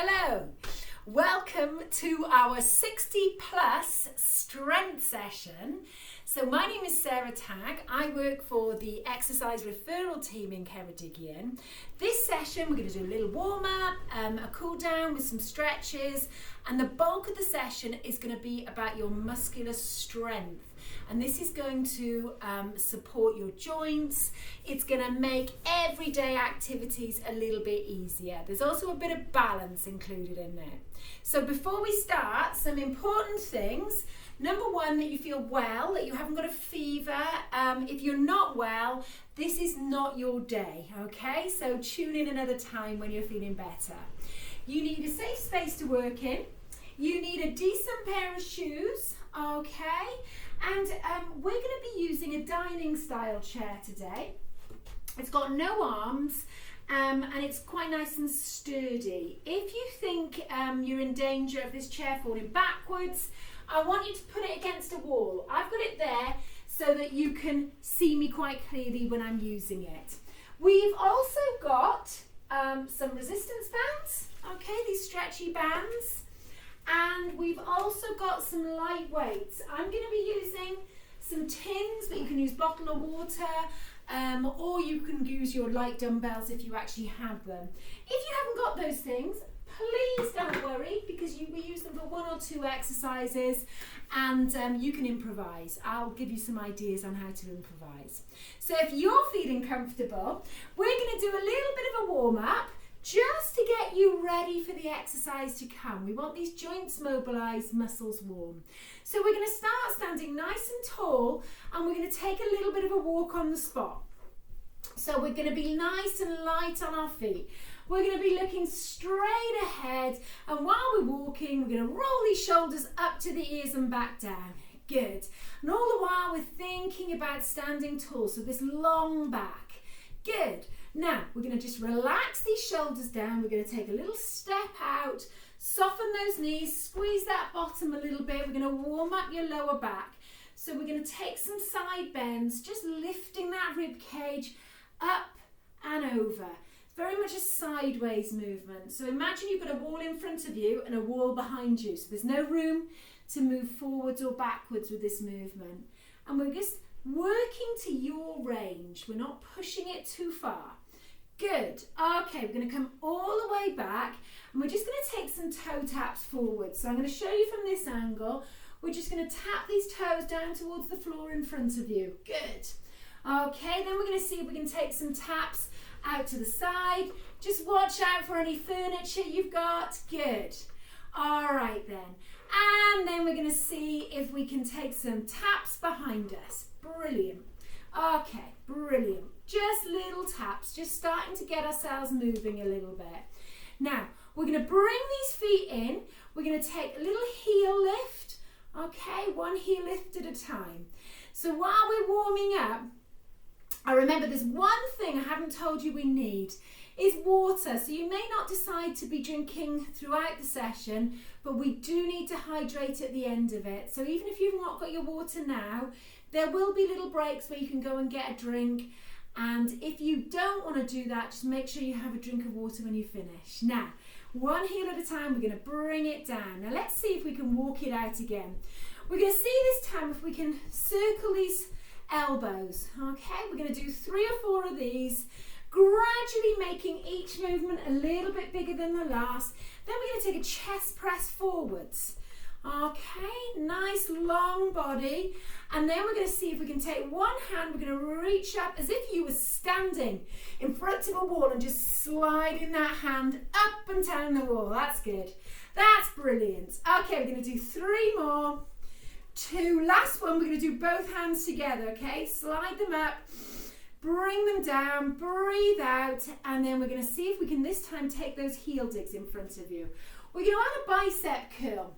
Hello, welcome to our 60 plus strength session. So my name is Sarah Tagg. I work for the exercise referral team in Ceredigion. This session we're going to do a little warm up, a cool down with some stretches, and the bulk of the session is going to be about your muscular strength. And this is going to support your joints. It's going to make everyday activities a little bit easier. There's also a bit of balance included in there. So before we start, some important things. Number one, that you feel well, that you haven't got a fever. If you're not well, this is not your day, okay? So tune in another time when you're feeling better. You need a safe space to work in. You need a decent pair of shoes, okay? And we're going to be using a dining style chair today. It's got no arms and it's quite nice and sturdy. If you think you're in danger of this chair falling backwards, I want you to put it against a wall. I've got it there so that you can see me quite clearly when I'm using it. We've also got some resistance bands, okay, these stretchy bands. And we've also got some light weights. I'm going to be using some tins, but you can use bottle of water, or you can use your light dumbbells if you actually have them. If you haven't got those things, please don't worry, because we use them for one or two exercises, and you can improvise. I'll give you some ideas on how to improvise. So if you're feeling comfortable, we're going to do a little bit of a warm-up, just to get you ready for the exercise to come. We want these joints mobilised, muscles warm. So we're going to start standing nice and tall, and we're going to take a little bit of a walk on the spot. So we're going to be nice and light on our feet. We're going to be looking straight ahead, and while we're walking, we're going to roll these shoulders up to the ears and back down. Good. And all the while we're thinking about standing tall, so this long back. Good. Now, we're going to just relax these shoulders down. We're going to take a little step out, soften those knees, squeeze that bottom a little bit. We're going to warm up your lower back. So we're going to take some side bends, just lifting that rib cage up and over. It's very much a sideways movement. So imagine you've got a wall in front of you and a wall behind you. So there's no room to move forwards or backwards with this movement. And we're just working to your range. We're not pushing it too far. Good. Okay, we're going to come all the way back, and we're just going to take some toe taps forward. So I'm going to show you from this angle. We're just going to tap these toes down towards the floor in front of you. Good. Okay, then we're going to see if we can take some taps out to the side. Just watch out for any furniture you've got. Good. All right then. And then we're going to see if we can take some taps behind us. Brilliant. Okay, brilliant. Just little taps, just starting to get ourselves moving a little bit. Now, we're going to bring these feet in. We're going to take a little heel lift. Okay, one heel lift at a time. So while we're warming up, I remember there's one thing I haven't told you we need is water. So you may not decide to be drinking throughout the session, but we do need to hydrate at the end of it. So even if you've not got your water now, there will be little breaks where you can go and get a drink. And if you don't want to do that, just make sure you have a drink of water when you finish. Now, one heel at a time, we're going to bring it down. Now let's see if we can walk it out again. We're going to see this time if we can circle these elbows. Okay, we're going to do 3 or 4 of these, gradually making each movement a little bit bigger than the last. Then we're going to take a chest press forwards. Okay, nice long body. And then we're going to see if we can take one hand, we're going to reach up as if you were standing in front of a wall and just sliding that hand up and down the wall. That's good. That's brilliant. Okay, we're going to do 3 more. 2, last one, we're going to do both hands together, okay? Slide them up, bring them down, breathe out, and then we're going to see if we can this time take those heel digs in front of you. We're going to add a bicep curl.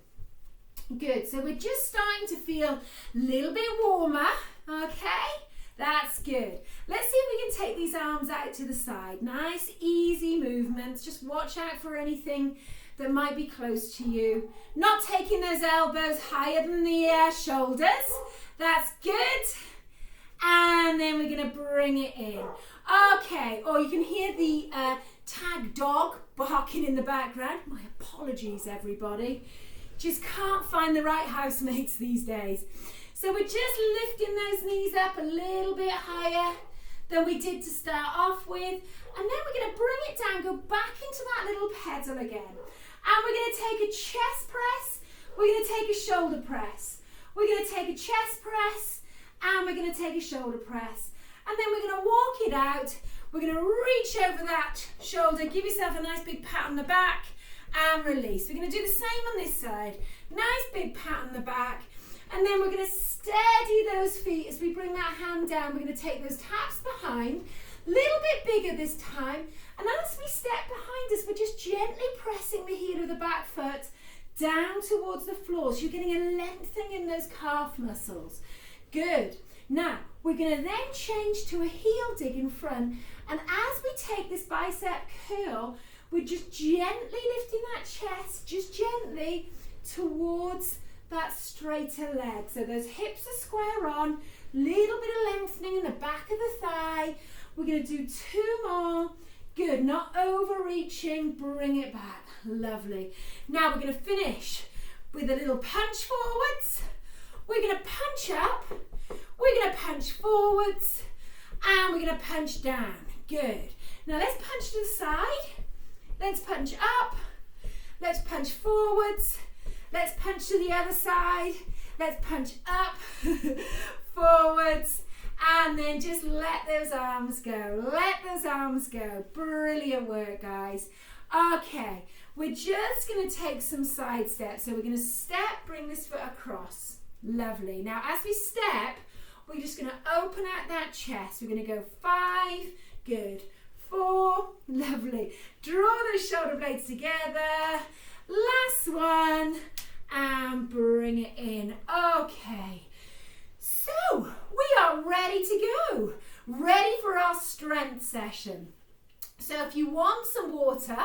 Good, so we're just starting to feel a little bit warmer, okay? That's good. Let's see if we can take these arms out to the side. Nice, easy movements. Just watch out for anything that might be close to you. Not taking those elbows higher than the shoulders. That's good. And then we're going to bring it in. Okay, or you can hear the tag dog barking in the background. My apologies, everybody. Just can't find the right housemates these days. So we're just lifting those knees up a little bit higher than we did to start off with. And then we're going to bring it down, go back into that little pedal again. And we're going to take a chest press. We're going to take a shoulder press. We're going to take a chest press. And we're going to take a shoulder press. And then we're going to walk it out. We're going to reach over that shoulder. Give yourself a nice big pat on the back. And release. We're going to do the same on this side. Nice big pat on the back. And then we're going to steady those feet as we bring that hand down. We're going to take those taps behind, a little bit bigger this time. And as we step behind us, we're just gently pressing the heel of the back foot down towards the floor. So you're getting a lengthening in those calf muscles. Good. Now, we're going to then change to a heel dig in front. And as we take this bicep curl, we're just gently lifting that chest, just gently towards that straighter leg. So those hips are square on, little bit of lengthening in the back of the thigh. We're going to do 2 more. Good, not overreaching, bring it back. Lovely. Now we're going to finish with a little punch forwards. We're going to punch up, we're going to punch forwards, and we're going to punch down. Good. Now let's punch to the side. Let's punch up. Let's punch forwards. Let's punch to the other side. Let's punch up, forwards, and then just let those arms go. Let those arms go. Brilliant work, guys. Okay, we're just going to take some side steps. So we're going to step, bring this foot across. Lovely. Now, as we step, we're just going to open out that chest. We're going to go 5, good, 4, lovely. Draw those shoulder blades together. Last one. And bring it in. Okay, so we are ready to go, ready for our strength session. So if you want some water,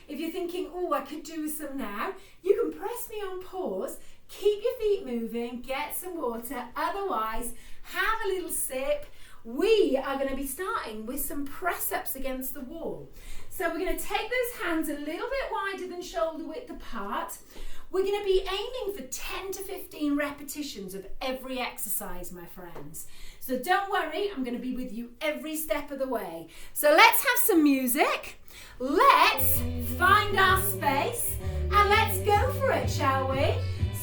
if you're thinking, oh, I could do with some now, you can press me on pause, keep your feet moving, get some water. Otherwise, have a little sip. We are going to be starting with some press-ups against the wall. So we're going to take those hands a little bit wider than shoulder width apart. We're going to be aiming for 10 to 15 repetitions of every exercise, my friends. So don't worry, I'm going to be with you every step of the way. So let's have some music. Let's find our space and let's go for it, shall we?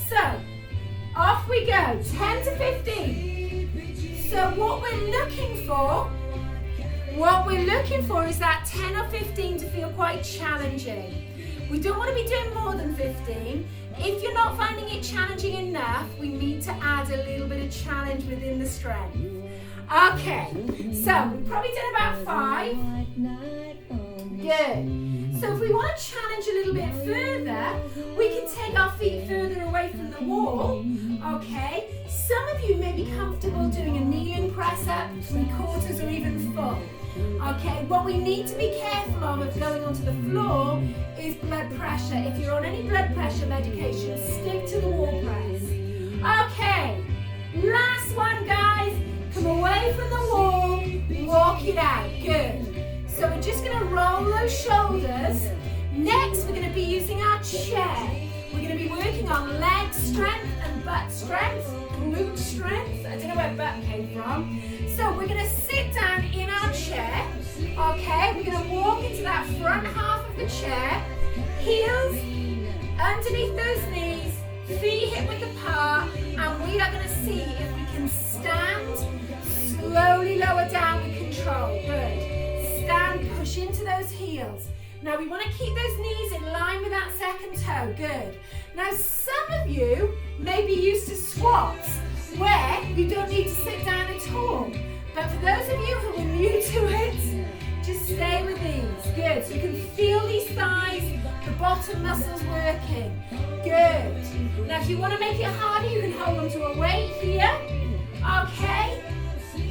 So off we go, 10 to 15. So what we're looking for is that 10 or 15 to feel quite challenging. We don't want to be doing more than 15. If you're not finding it challenging enough, we need to add a little bit of challenge within the strength. Okay, so we've probably done about 5. Good. So if we want to challenge a little bit further, we can take our feet further away from the wall. Okay, some of you may be comfortable doing a kneeling press up, 3/4 or even full. Okay, what we need to be careful of going onto the floor is blood pressure. If you're on any blood pressure medication, stick to the wall press. Okay, last one, guys. Come away from the wall, walk it out. Good. So we're just going to roll those shoulders. Next, we're going to be using our chair. We're going to be working on leg strength and butt strength, glute strength. I don't know where butt came from. So we're going to sit down in our chair. Okay, we're going to walk into that front half of the chair. Heels underneath those knees, feet hip width apart, and we are going to see if we can stand, slowly lower down with control. Good. Stand, push into those heels. Now we want to keep those knees in line with that second toe. Good. Now some of you may be used to squats where you don't need to sit down at all. But for those of you who are new to it, just stay with these. Good. So you can feel these thighs, the bottom muscles working. Good. Now if you want to make it harder, you can hold onto a weight here. Okay.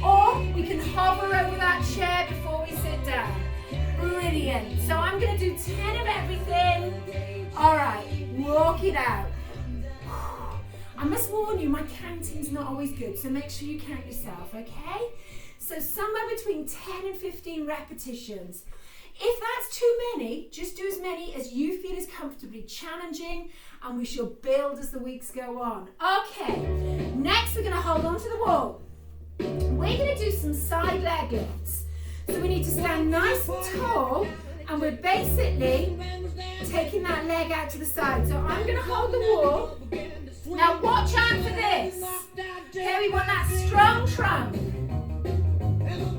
Or we can hover over that chair before we sit down. Brilliant. So I'm going to do 10 of everything. All right, walk it out. I must warn you, my counting's not always good, so make sure you count yourself, okay? So somewhere between 10 and 15 repetitions. If that's too many, just do as many as you feel is comfortably challenging, and we shall build as the weeks go on. Okay, next we're going to hold on to the wall. We're going to do some side leg lifts. So we need to stand nice and tall, and we're basically taking that leg out to the side. So I'm going to hold the wall. Now watch out for this. Okay, we want that strong trunk.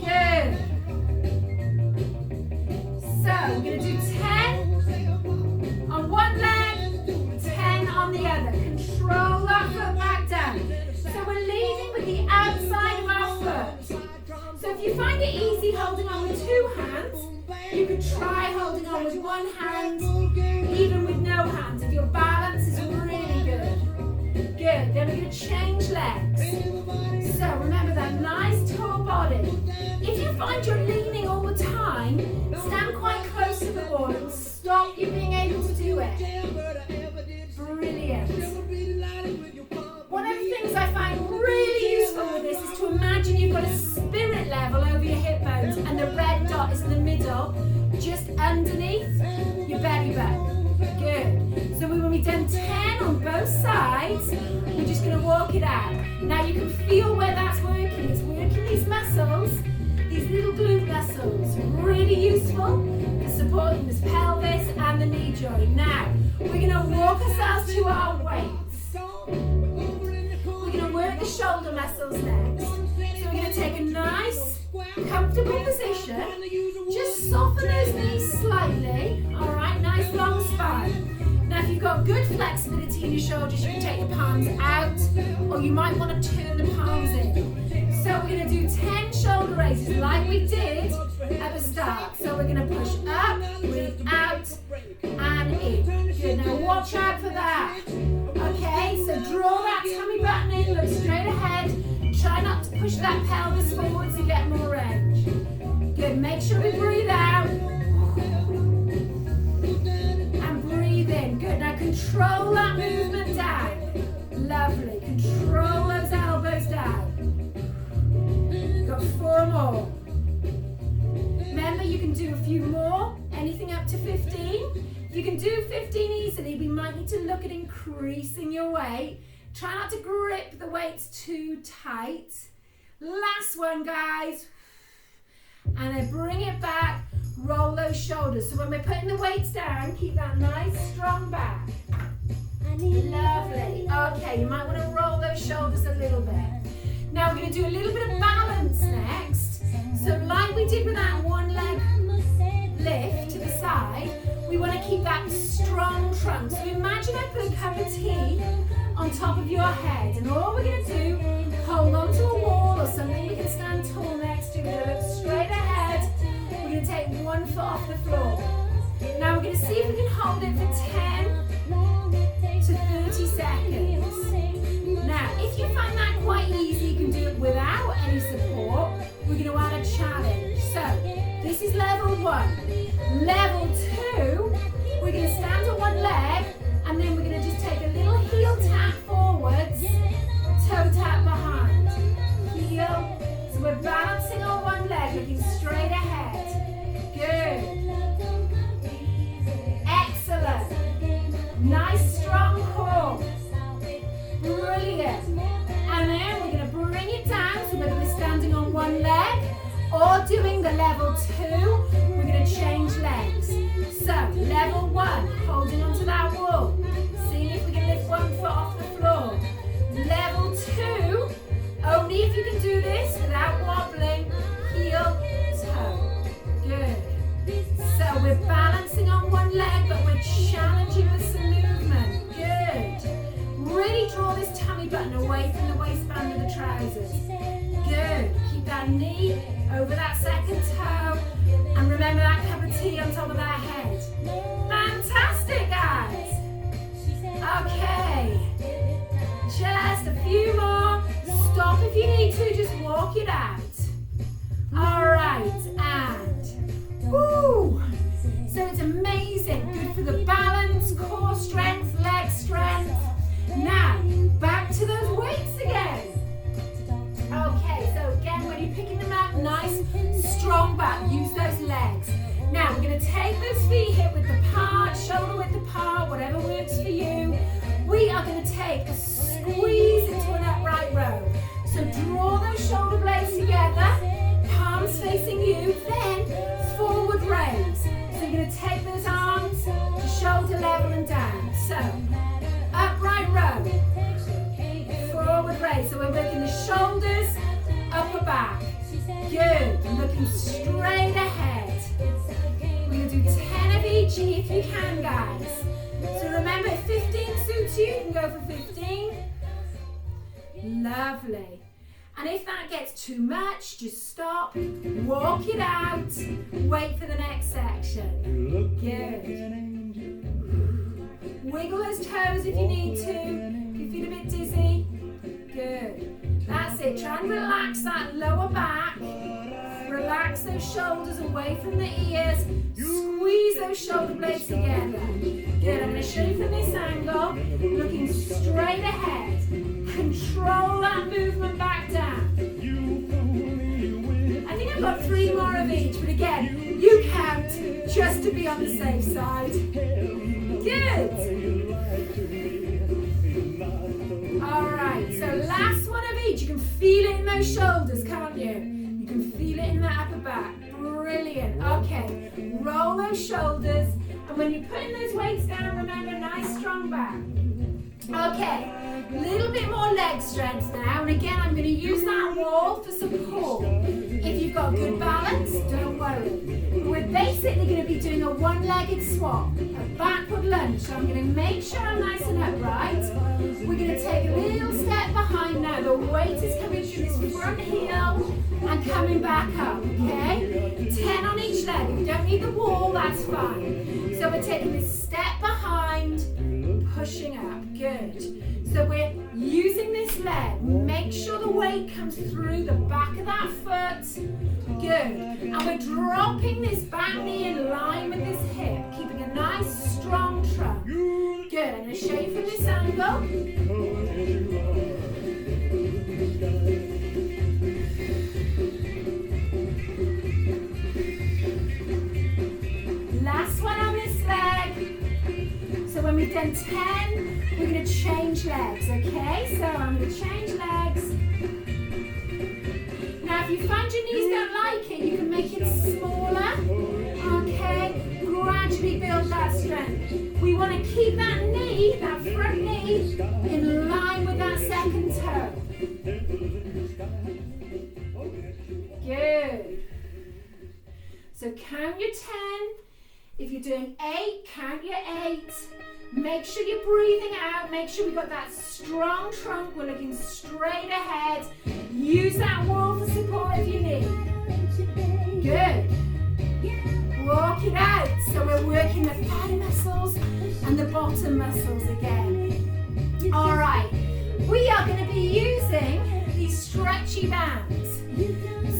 Good. So we're going to do 10 on one leg, 10 on the other. Control that foot back down. So we're leading with the outside of our foot. So if you find it easy holding on with two hands, you could try holding on with one hand, even with no hands, if your balance is really good. Good, then we're going to change legs. So remember that nice tall body. If you find you're leaning all the time, stand quite close to the wall. It will stop you being able to do it. Brilliant. One of the things I find really useful with this is to imagine you've got a spirit level over your hip bones and the red dot is in the middle, just underneath your belly button. Good. So when we've done 10 on both sides, we're just going to walk it out. Now you can feel where that's working. It's working these muscles, these little glute muscles. Really useful for supporting this pelvis and the knee joint. Now, we're going to walk ourselves to our weights. We're going to work the shoulder muscles next. So we're going to take a nice, comfortable position. Just soften those knees slightly. All right, nice long spine. Now, if you've got good flexibility in your shoulders, you can take your palms out, or you might want to turn the palms in. So we're going to do 10 shoulder raises like we did at the start. So we're going to push up, breathe out, and in. Good. Now watch out for that. Okay, so draw that tummy button in, look straight ahead. Try not to push that pelvis forward to get more range. Good. Make sure we breathe out. And breathe in. Good. Now control that movement down. Lovely. Control those elbows down. Got 4 more. Remember, you can do a few more, anything up to 15. If you can do 15 easily, we might need to look at increasing your weight. Try not to grip the weights too tight. Last one, guys. And then bring it back, roll those shoulders. So when we're putting the weights down, keep that nice, strong back. Lovely. Okay, you might want to roll those shoulders a little bit. Now we're going to do a little bit of balance next. So like we did with that one leg lift to the side, we want to keep that strong trunk. So imagine I put a cup of tea on top of your head, and all we're going to do, hold on to a wall or something you can stand tall next to. We're going to look straight ahead. We're going to take one foot off the floor. Now we're going to see if we can hold it for 10 to 30 seconds. Now, if you find that quite easy, you can do it without any support. We're going to add a challenge. So, this is level 1. Level 2, we're going to stand on one leg, and then we're going to just take a little heel tap forwards, toe tap behind. Heel. So we're balancing on one leg, looking straight ahead. Good. Excellent. Nice strong core. Brilliant. And then we're going to bring it down, so whether we're standing on one leg or doing the level 2, we're going to change legs. So, level 1, holding onto that wall. Seeing if we can lift one foot off the floor. Level 2, only if you can do this without wobbling, heel, toe. Good. So, we're balancing on one leg, but we're challenging with some movement. Good. Really draw this tummy button away from the waistband of the trousers. Good. Keep that knee over that second toe, and remember that cup of tea on top of that head. Fantastic, guys. Okay, just a few more. Stop if you need to, just walk it out. All right, and woo. So it's amazing, good for the balance, core strength, leg strength. Now, back to those weights again. Okay, so again, when you're picking them up, nice, strong back, use those legs. Now, Now we're going to take those feet hip width apart, shoulder width apart, whatever works for you. We are going to take a squeeze into an upright row. So draw those shoulder blades together, palms facing you, then forward raise. So you're going to take those arms to shoulder level and down. So upright row, forward raise. So we're working the shoulders, upper back. Good. Looking straight ahead. We're going to do 10 of each if you can, guys. So remember, if 15 suits you, you can go for 15. Lovely. And if that gets too much, just stop, walk it out, wait for the next section. Good. Wiggle those toes if you need to. If you feel a bit dizzy. Good. That's it. Try and relax that lower back. Relax those shoulders away from the ears. Squeeze those shoulder blades together. Good. I'm going to show you from this angle. Looking straight ahead. Control that movement back down. I think I've got 3 more of each, but again, you count just to be on the safe side. Good. Alright, so last one of each. You can feel it in those shoulders, can't you? You can feel it in that upper back. Brilliant. Okay, roll those shoulders. And when you're putting those weights down, remember, nice strong back. Okay, a little bit more leg strength now. And again, I'm going to use that wall for support. If you've got good balance, don't worry. We're basically going to be doing a one-legged swap, a backward lunge. So I'm going to make sure I'm nice and upright. We're going to take a little step behind now. The weight is coming through this front heel and coming back up, okay? 10 on each leg. If you don't need the wall, that's fine. So we're taking this step behind, pushing up. Good. So we're using this leg. Make sure the weight comes through the back of that foot. Good. And we're dropping this back knee in line with this hip, keeping a nice strong trunk. Good. I'm going to show you from this angle. Last one on this leg. So when we've done 10, we're going to change legs, okay? So I'm going to change legs. Now if you find your knees don't like it, you can make it smaller, okay? Gradually build that strength. We want to keep that knee, that front knee, in line with that second toe. Good. So count your 10. If you're doing 8, count your 8. Make sure you're breathing out. Make sure we've got that strong trunk. We're looking straight ahead. Use that wall for support if you need. Good. Walk it out. So we're working the thigh muscles and the bottom muscles again. All right. We are going to be using these stretchy bands.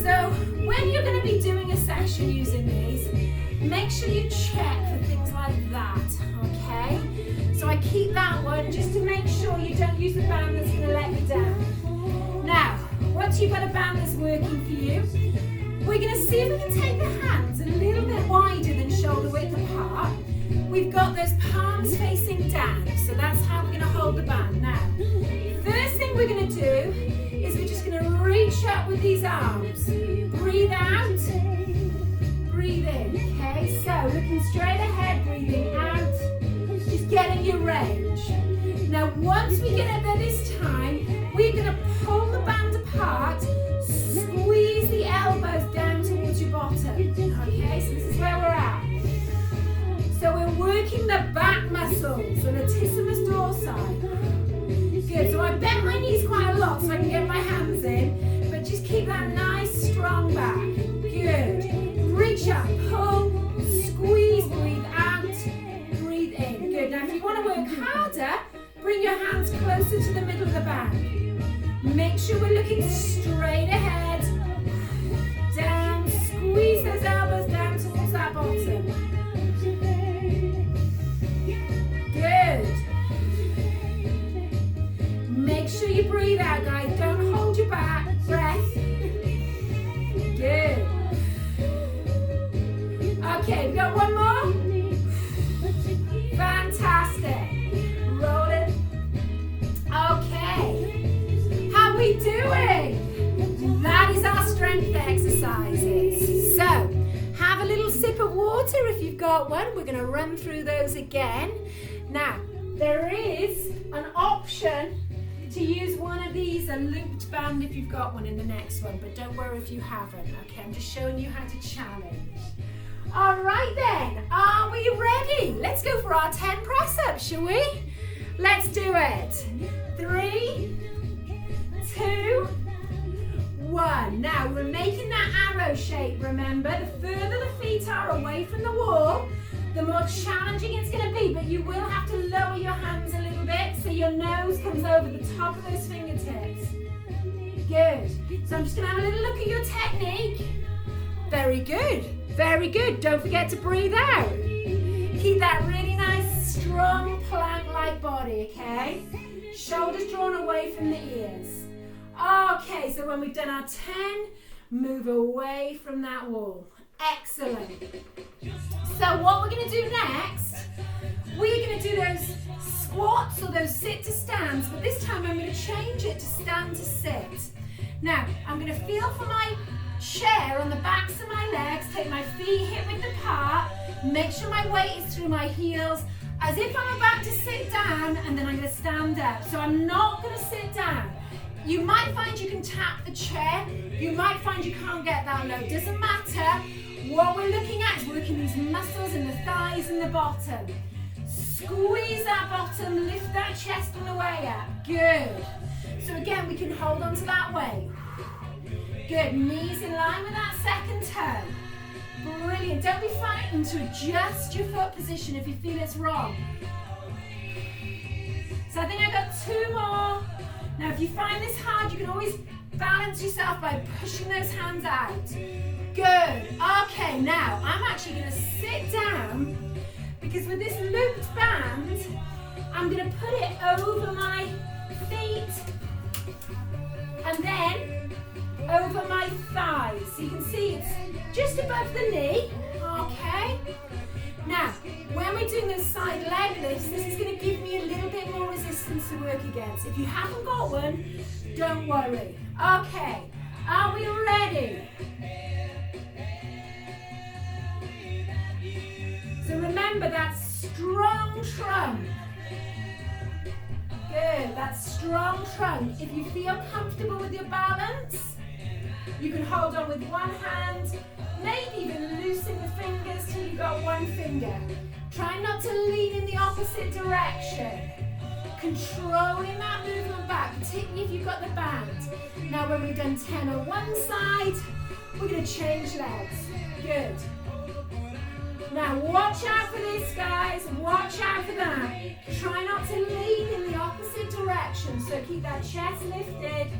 So when you're going to be doing a session using these, make sure you check for things like that, okay? So I keep that one just to make sure you don't use a band that's going to let you down. Now, once you've got a band that's working for you, we're going to see if we can take the hands a little bit wider than shoulder width apart. We've got those palms facing down, so that's how we're going to hold the band. Now, first thing we're going to do is we're just going to reach up with these arms. Breathe out. Breathe in, okay? So looking straight ahead, breathing out, just getting your range. Now once we get up there this time, we're going to pull the band apart, squeeze the elbows down towards your bottom, okay? So this is where we're at. So we're working the back muscles, the latissimus dorsi. Good, so I bent my knees quite a lot so I can get my hands in, but just keep that nice strong back. Good. Reach up, pull, squeeze, breathe out, breathe in. Good. Now if you want to work harder, bring your hands closer to the middle of the band. Make sure we're looking straight ahead. Down, squeeze those elbows down towards that bottom. Good. Make sure you breathe out, guys. Don't hold your back. Breath. Good. Okay, we've water if you've got one. We're going to run through those again. Now, there is an option to use one of these, a looped band if you've got one in the next one, but don't worry if you haven't. Okay, I'm just showing you how to challenge. All right then, are we ready? Let's go for our 10 press-ups, shall we? Let's do it. 3, 2, 1. Now we're making that arrow shape, remember? The further the feet are away from the wall, the more challenging it's going to be, but you will have to lower your hands a little bit so your nose comes over the top of those fingertips. Good. So I'm just going to have a little look at your technique. Very good. Very good. Don't forget to breathe out. Keep that really nice, strong, plank-like body, okay? Shoulders drawn away from the ears. Okay, so when we've done our 10, move away from that wall. Excellent. So what we're going to do next, we're going to do those squats or those sit to stands, but this time I'm going to change it to stand to sit. Now, I'm going to feel for my chair on the backs of my legs, take my feet hip width apart, make sure my weight is through my heels, as if I'm about to sit down, and then I'm going to stand up. So I'm not going to sit down. You might find you can tap the chair, you might find you can't get that low, doesn't matter. What we're looking at is working these muscles in the thighs and the bottom. Squeeze that bottom, lift that chest on the way up. Good. So again, we can hold on to that weight. Good. Knees in line with that second toe. Brilliant. Don't be frightened to adjust your foot position if you feel it's wrong. So I think I've got 2 more. Now, if you find this hard, you can always balance yourself by pushing those hands out. Good. Okay, now I'm actually going to sit down because with this looped band, I'm going to put it over my feet and then over my thighs. So you can see it's just above the knee. Okay. Now, when we're doing those side leg lifts, this is going to give me a little bit more resistance to work against. If you haven't got one, don't worry. Okay, are we ready? So remember that strong trunk. Good, that strong trunk. If you feel comfortable with your balance, you can hold on with one hand, maybe even loosen the fingers till you've got one finger. Try not to lean in the opposite direction. Controlling that movement back, particularly if you've got the band. Now when we've done 10 on one side, we're going to change legs. Good. Now watch out for this, guys. Watch out for that. Try not to lean in the opposite direction. So keep that chest lifted.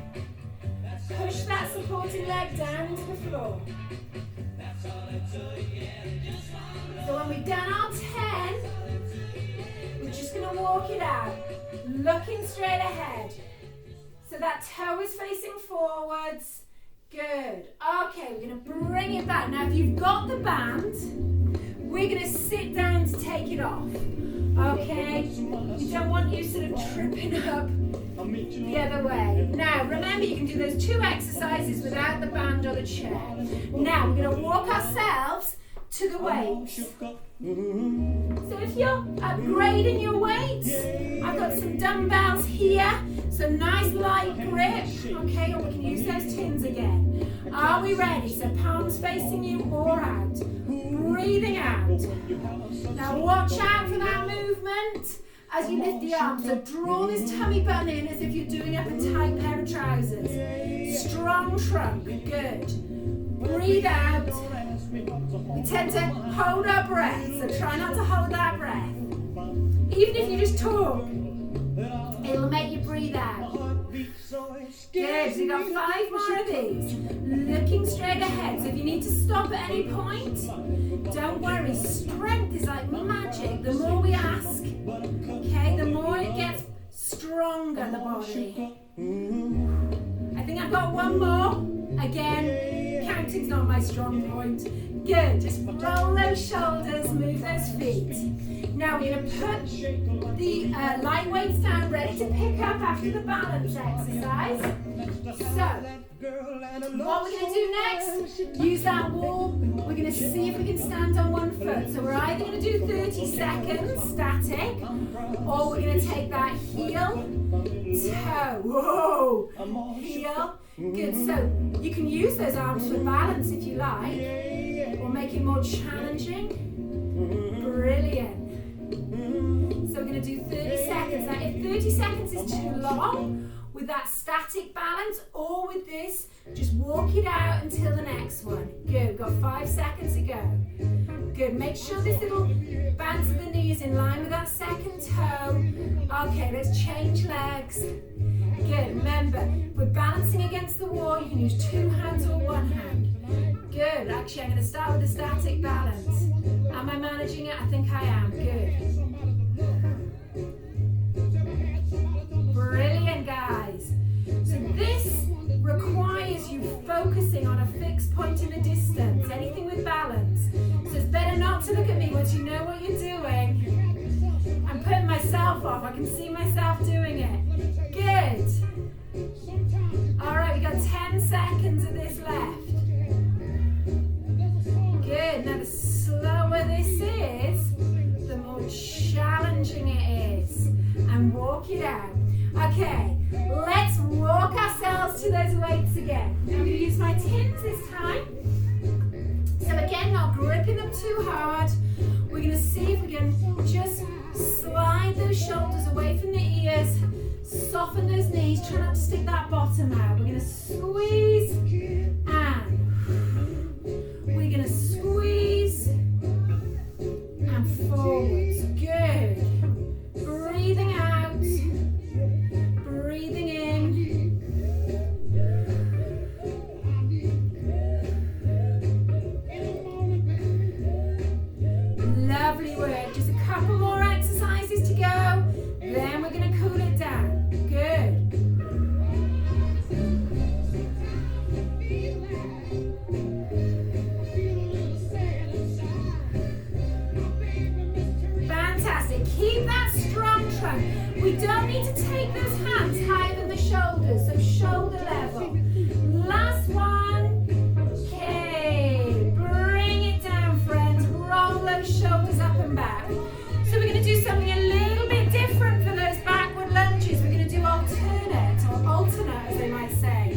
Push that supporting leg down into the floor. So when we've done our 10, we're just going to walk it out, looking straight ahead. So that toe is facing forwards. Good. Okay, we're going to bring it back. Now if you've got the band, we're going to sit down to take it off. Okay? We don't want you sort of tripping up the other way. Now, remember you can do those 2 exercises without the band or the chair. Now, we're going to walk ourselves to the weights. So if you're upgrading your weights, I've got some dumbbells here. So nice light grip. Okay, or we can use those tins again. Are we ready? So palms facing you or out. Breathing out. Now watch out for that movement as you lift the arms. So draw this tummy button in as if you're doing up a tight pair of trousers. Strong trunk. Good. Breathe out. We tend to hold our breath, so try not to hold that breath. Even if you just talk, it'll make you breathe out. Good, so you've got 5 more of these. Looking straight ahead. So if you need to stop at any point, don't worry. Strength is like magic. The more we ask, okay, the more it gets stronger, the body. I think I've got 1 more. Again, counting's not my strong point. Good, just roll those shoulders, move those feet. Now we're going to put the light weights down, ready to pick up after the balance exercise. So, What we're going to do next, use that wall. We're going to see if we can stand on one foot. So we're either going to do 30 seconds static, or we're going to take that heel, toe, whoa, heel. Good, so you can use those arms for balance if you like, or make it more challenging. Brilliant. So we're going to do 30 seconds. Now if 30 seconds is too long, with that static balance, or with this, just walk it out until the next one. Good, we've got 5 seconds to go. Good, make sure this little bounce of the knee is in line with that second toe. Okay, let's change legs. Good, remember, we're balancing against the wall. You can use 2 hands or 1 hand. Good, actually I'm going to start with the static balance. Am I managing it? I think I am. Good. Brilliant, guys. So this requires you focusing on a fixed point in the distance, anything with balance. So it's better not to look at me once you know what you're doing. I'm putting myself off. I can see myself doing it. Good. All right, we got 10 seconds of this left. Good. Now the slower this is, the more challenging it is. And walk it out. Okay, let's walk ourselves to those weights again. I'm going to use my tins this time. So again, not gripping them too hard. We're going to see if we can just slide those shoulders away from the ears, soften those knees, try not to stick that bottom out. We're going to squeeze and we're going to squeeze and forwards. Good. Breathing out. Breathing in. Lovely work. Just a couple more exercises to go. Then we're going to cool it down. Good. Fantastic. Keep that strong trunk. We don't need to take those hands higher than the shoulders, so shoulder level. Last one. Okay, bring it down, friends. Roll those shoulders up and back. So we're going to do something a little bit different for those backward lunges. We're going to do alternate, or alternate as they might say.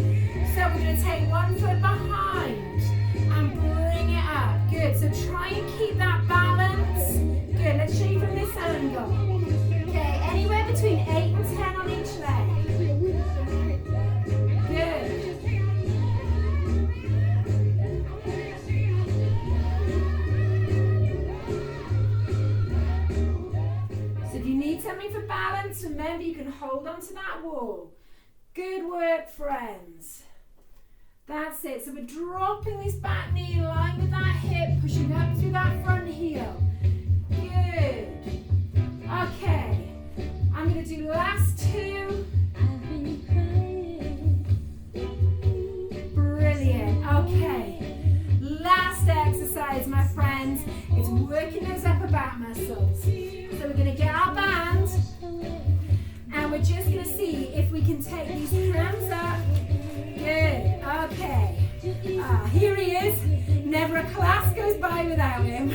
So we're going to take 1 foot behind and bring it up. Good, so try and keep that balance. Good, let's show you from this angle. Okay, anywhere between 8 and 10 on each leg. Good. So if you need something for balance, remember you can hold on to that wall. Good work, friends. That's it. So we're dropping this back knee in line with that hip, pushing up through that front heel. Good. Okay. I'm going to do last 2. Brilliant. Okay. Last exercise, my friends. It's working those upper back muscles. So we're going to get our band and we're just going to see if we can take these hands up. Good. Okay. Here he is. Never a class goes by without him.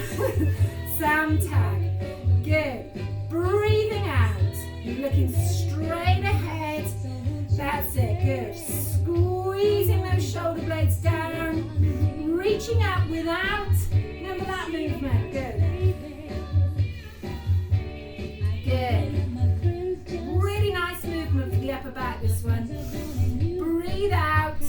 Sam Tag. Good. Breathing out. Looking straight ahead. That's it. Good. Squeezing those shoulder blades down. Reaching up without. Remember that movement. Good. Good. Really nice movement for the upper back, this one. Breathe out.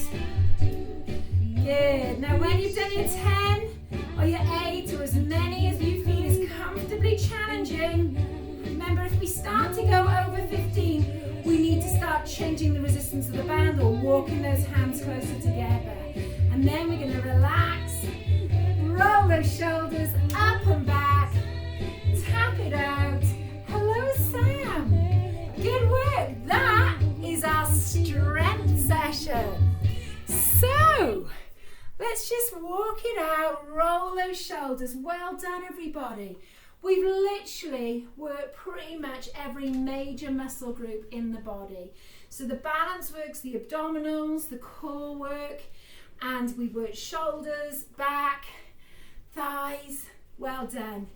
Good. Now when you've done your 10 or your 8 or as many as you feel is comfortably challenging, remember if we start to go over 15, we need to start changing the resistance of the band or walking those hands closer together. And then we're going to relax, roll those shoulders up and back, tap it out. Hello, Sam. Good work. That is our strength session. So, let's just walk it out, roll those shoulders. Well done, everybody. We've literally worked pretty much every major muscle group in the body. So the balance works, the abdominals, the core work, and we've worked shoulders, back, thighs. Well done.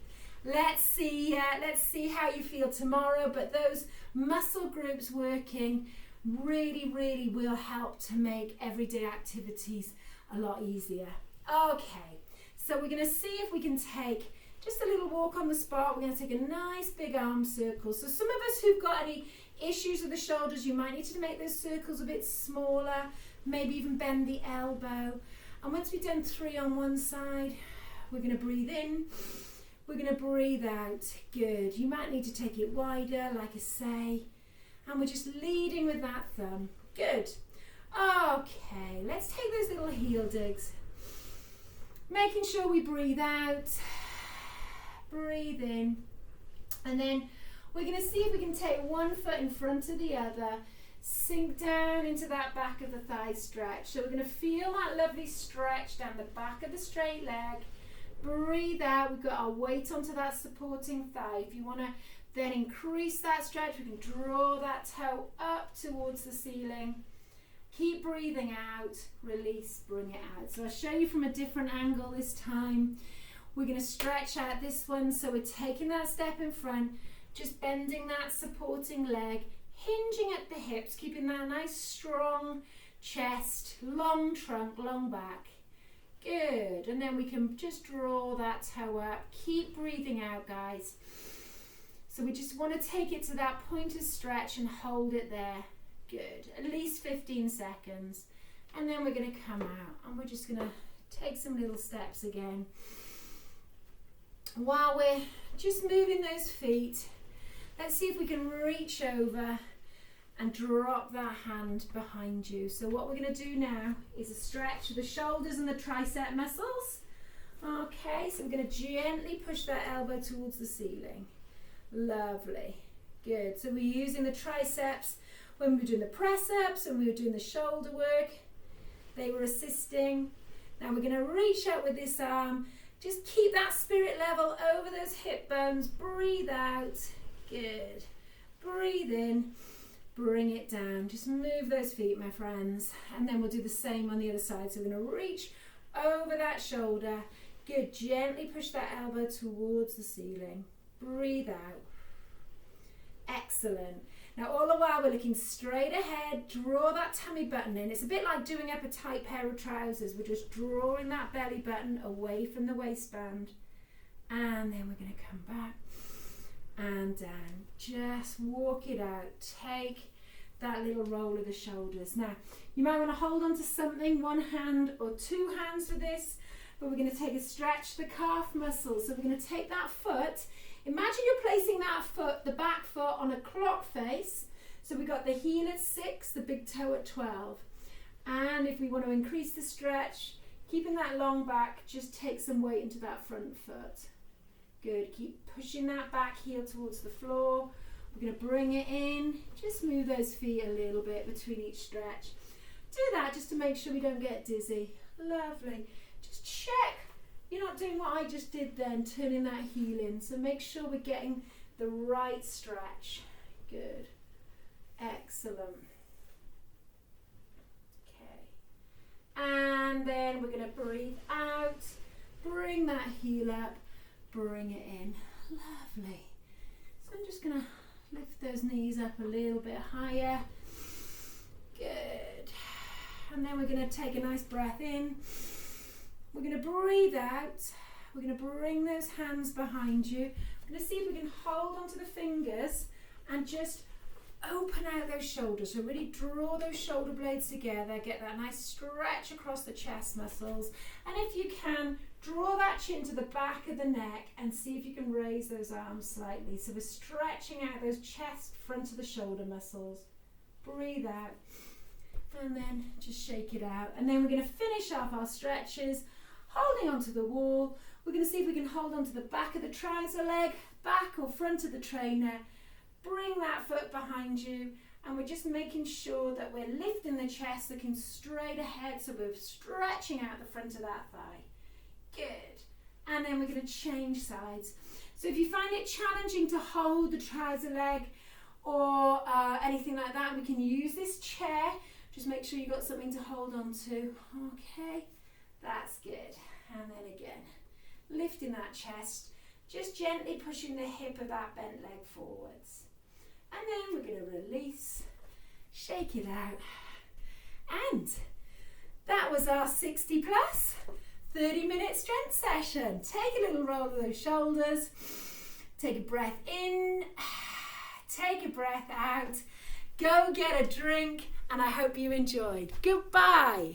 Let's see how you feel tomorrow, but those muscle groups working really will help to make everyday activities a lot easier. Okay, so we're going to see if we can take just a little walk on the spot. We're going to take a nice big arm circle. So some of us who've got any issues with the shoulders, you might need to make those circles a bit smaller, maybe even bend the elbow. And once we've done 3 on one side, we're going to breathe in. We're going to breathe out. Good. You might need to take it wider, like I say. And we're just leading with that thumb. Good. Okay, let's take those little heel digs. Making sure we breathe out. Breathe in. And then we're going to see if we can take one foot in front of the other. Sink down into that back of the thigh stretch. So we're going to feel that lovely stretch down the back of the straight leg. Breathe out. We've got our weight onto that supporting thigh. If you want to then increase that stretch, we can draw that toe up towards the ceiling. Keep breathing out. Release, bring it out. So I'll show you from a different angle this time. We're going to stretch out this one. So we're taking that step in front, just bending that supporting leg, hinging at the hips, keeping that nice strong chest, long trunk, long back. Good. And then we can just draw that toe up. Keep breathing out, guys. So we just want to take it to that point of stretch and hold it there. Good. At least 15 seconds. And then we're going to come out and we're just going to take some little steps again. While we're just moving those feet, let's see if we can reach over and drop that hand behind you. So what we're going to do now is a stretch of the shoulders and the tricep muscles. Okay, so we're going to gently push that elbow towards the ceiling. Lovely. Good. So we're using the triceps when we were doing the press-ups and we were doing the shoulder work. They were assisting. Now we're going to reach out with this arm. Just keep that spirit level over those hip bones. Breathe out. Good. Breathe in. Bring it down. Just move those feet, my friends. And then we'll do the same on the other side. So we're going to reach over that shoulder. Good. Gently push that elbow towards the ceiling. Breathe out. Excellent. Now all the while we're looking straight ahead. Draw that tummy button in. It's a bit like doing up a tight pair of trousers. We're just drawing that belly button away from the waistband. And then we're going to come back and down. Just walk it out. Take that little roll of the shoulders. Now you might want to hold on to something, one hand or two hands for this, but we're going to take a stretch the calf muscles. So we're going to take that foot. Imagine you're placing that foot, the back foot, on a clock face. So we've got the heel at 6, the big toe at 12. And if we want to increase the stretch, keeping that long back, just take some weight into that front foot. Good. Keep pushing that back heel towards the floor. We're going to bring it in. Just move those feet a little bit between each stretch. Do that just to make sure we don't get dizzy. Lovely. Just check you're not doing what I just did then, turning that heel in. So make sure we're getting the right stretch. Good. Excellent. Okay. And then we're going to breathe out. Bring that heel up. Bring it in. Lovely. So I'm just going to lift those knees up a little bit higher. Good. And then we're going to take a nice breath in. We're going to breathe out. We're going to bring those hands behind you. We're going to see if we can hold onto the fingers and just open out those shoulders. So really draw those shoulder blades together. Get that nice stretch across the chest muscles. And if you can, draw that chin to the back of the neck and see if you can raise those arms slightly. So we're stretching out those chest, front of the shoulder muscles. Breathe out. And then just shake it out. And then we're going to finish off our stretches holding onto the wall. We're going to see if we can hold onto the back of the trouser leg, back or front of the trainer. Bring that foot behind you, and we're just making sure that we're lifting the chest, looking straight ahead, so we're stretching out the front of that thigh. Good. And then we're going to change sides. So if you find it challenging to hold the trouser leg or anything like that, we can use this chair. Just make sure you've got something to hold on to. Okay, that's good. And then again, lifting that chest, just gently pushing the hip of that bent leg forwards. And then we're going to release, shake it out. And that was our 60 plus 30-minute strength session. Take a little roll of those shoulders. Take a breath in. Take a breath out. Go get a drink. And I hope you enjoyed. Goodbye.